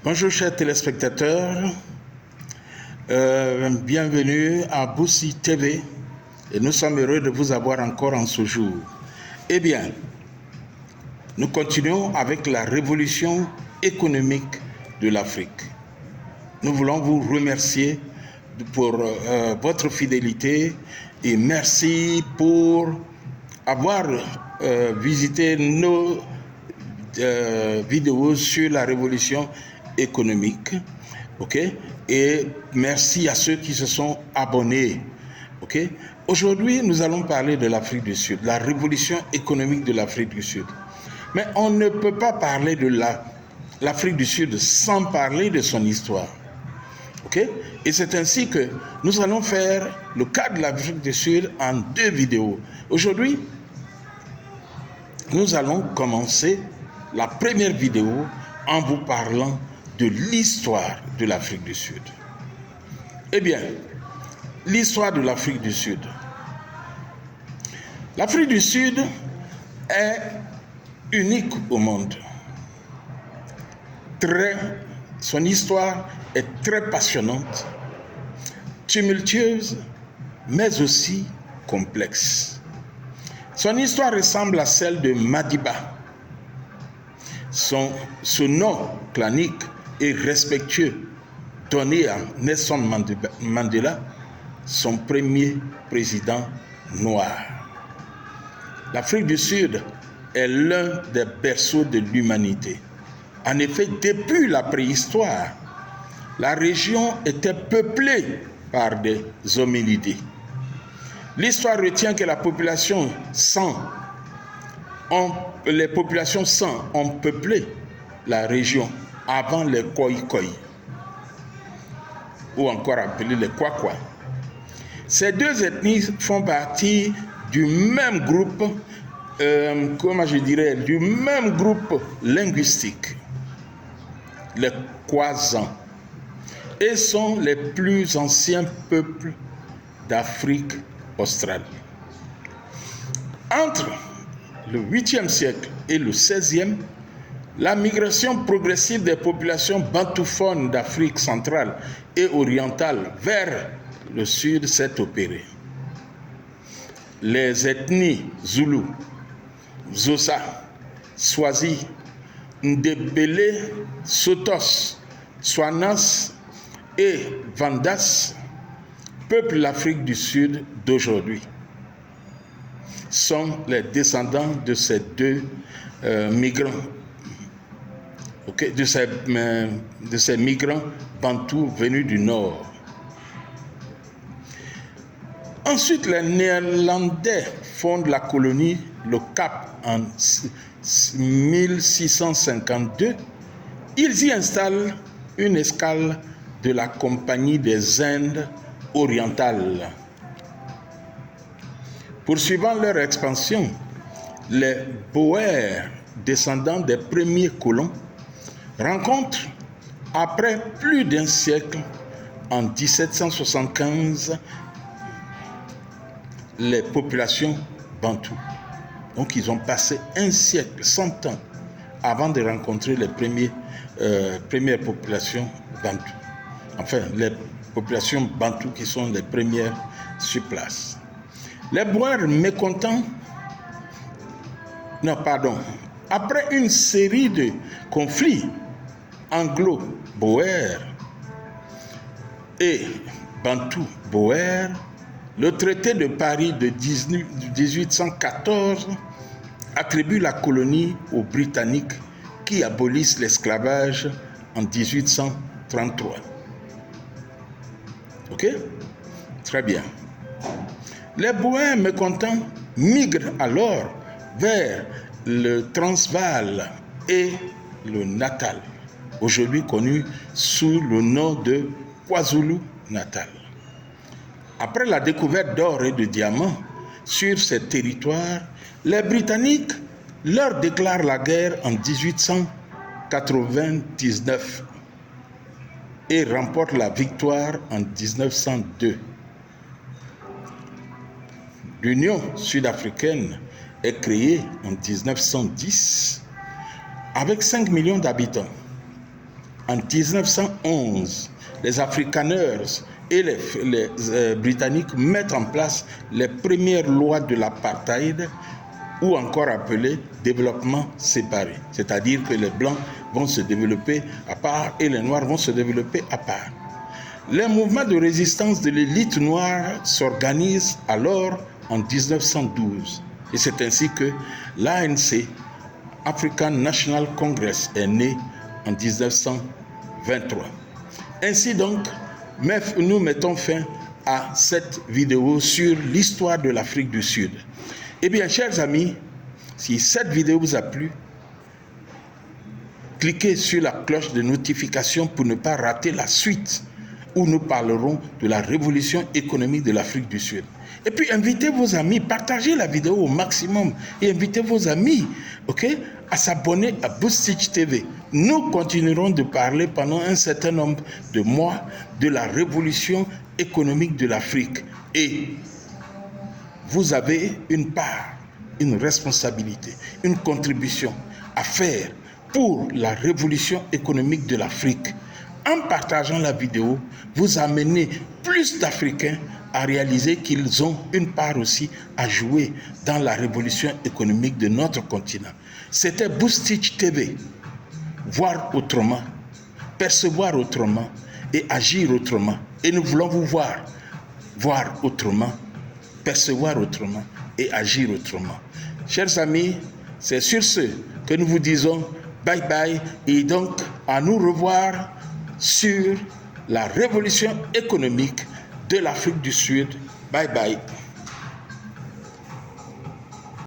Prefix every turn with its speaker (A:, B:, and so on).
A: Bonjour chers téléspectateurs, bienvenue à Boussi TV et nous sommes heureux de vous avoir encore en ce jour. Eh bien, nous continuons avec la révolution économique de l'Afrique. Nous voulons vous remercier pour votre fidélité et merci pour avoir visité nos vidéos sur la révolution économique, ok, et merci à ceux qui se sont abonnés, ok. Aujourd'hui, nous allons parler de l'Afrique du Sud, la révolution économique de l'Afrique du Sud. Mais on ne peut pas parler de l'Afrique du Sud sans parler de son histoire, ok. Et c'est ainsi que nous allons faire le cas de l'Afrique du Sud en 2 vidéos. Aujourd'hui, nous allons commencer la première vidéo en vous parlant de l'histoire de l'Afrique du Sud. Eh bien, l'histoire de l'Afrique du Sud. L'Afrique du Sud est unique au monde. Son histoire est très passionnante, tumultueuse, mais aussi complexe. Son histoire ressemble à celle de Madiba. Ce nom clanique et respectueux donné à Nelson Mandela, son premier président noir. L'Afrique du Sud est l'un des berceaux de l'humanité. En effet, depuis la préhistoire, la région était peuplée par des hominidés. L'histoire retient que les populations sans ont peuplé la région avant les Khoikhoi, ou encore appelés les Kwakwa. Ces 2 ethnies font partie du même groupe, du même groupe linguistique, les Kwazans, et sont les plus anciens peuples d'Afrique australe. Entre le 8e siècle et le 16e, la migration progressive des populations bantouphone d'Afrique centrale et orientale vers le sud s'est opérée. Les ethnies Zoulou, Xhosa, Swazi, Ndebele, Sotos, Swanas et Vandas peuplent l'Afrique du Sud d'aujourd'hui. Sont les descendants de ces 2 migrants, de ces migrants bantous venus du nord. Ensuite, les Néerlandais fondent la colonie le Cap en 1652. Ils y installent une escale de la Compagnie des Indes orientales. Poursuivant leur expansion, les Boers, descendants des premiers colons, rencontrent, après plus d'1 siècle, en 1775, les populations bantoues. Donc ils ont passé 1 siècle, 100 ans, avant de rencontrer les premières populations bantoues. Enfin, les populations bantoues qui sont les premières sur place. Les Boers mécontents, après une série de conflits anglo-boers et bantou-boers, le traité de Paris de 1814 attribue la colonie aux Britanniques qui abolissent l'esclavage en 1833. Ok? Très bien. Les Boers mécontents migrent alors vers le Transvaal et le Natal, aujourd'hui connu sous le nom de KwaZulu-Natal. Après la découverte d'or et de diamants sur ces territoires, les Britanniques leur déclarent la guerre en 1899 et remportent la victoire en 1902. L'Union sud-africaine est créée en 1910 avec 5 millions d'habitants. en 1911, les Afrikaners et les Britanniques mettent en place les premières lois de l'apartheid, ou encore appelé développement séparé. C'est-à-dire que les Blancs vont se développer à part et les Noirs vont se développer à part. Les mouvements de résistance de l'élite noire s'organisent alors en 1912. Et c'est ainsi que l'ANC, African National Congress, est né en 1923. Ainsi donc, nous mettons fin à cette vidéo sur l'histoire de l'Afrique du Sud. Eh bien, chers amis, si cette vidéo vous a plu, cliquez sur la cloche de notification pour ne pas rater la suite où nous parlerons de la révolution économique de l'Afrique du Sud. Et puis, invitez vos amis, partagez la vidéo au maximum et invitez vos amis, à s'abonner à Boostich TV. Nous continuerons de parler pendant un certain nombre de mois de la révolution économique de l'Afrique. Et vous avez une part, une responsabilité, une contribution à faire pour la révolution économique de l'Afrique. En partageant la vidéo, vous amenez plus d'Africains à réaliser qu'ils ont une part aussi à jouer dans la révolution économique de notre continent. C'était Boostich TV. Voir autrement, percevoir autrement et agir autrement. Et nous voulons vous voir autrement, percevoir autrement et agir autrement. Chers amis, c'est sur ce que nous vous disons bye bye et donc à nous revoir sur la révolution économique de l'Afrique du Sud. Bye bye.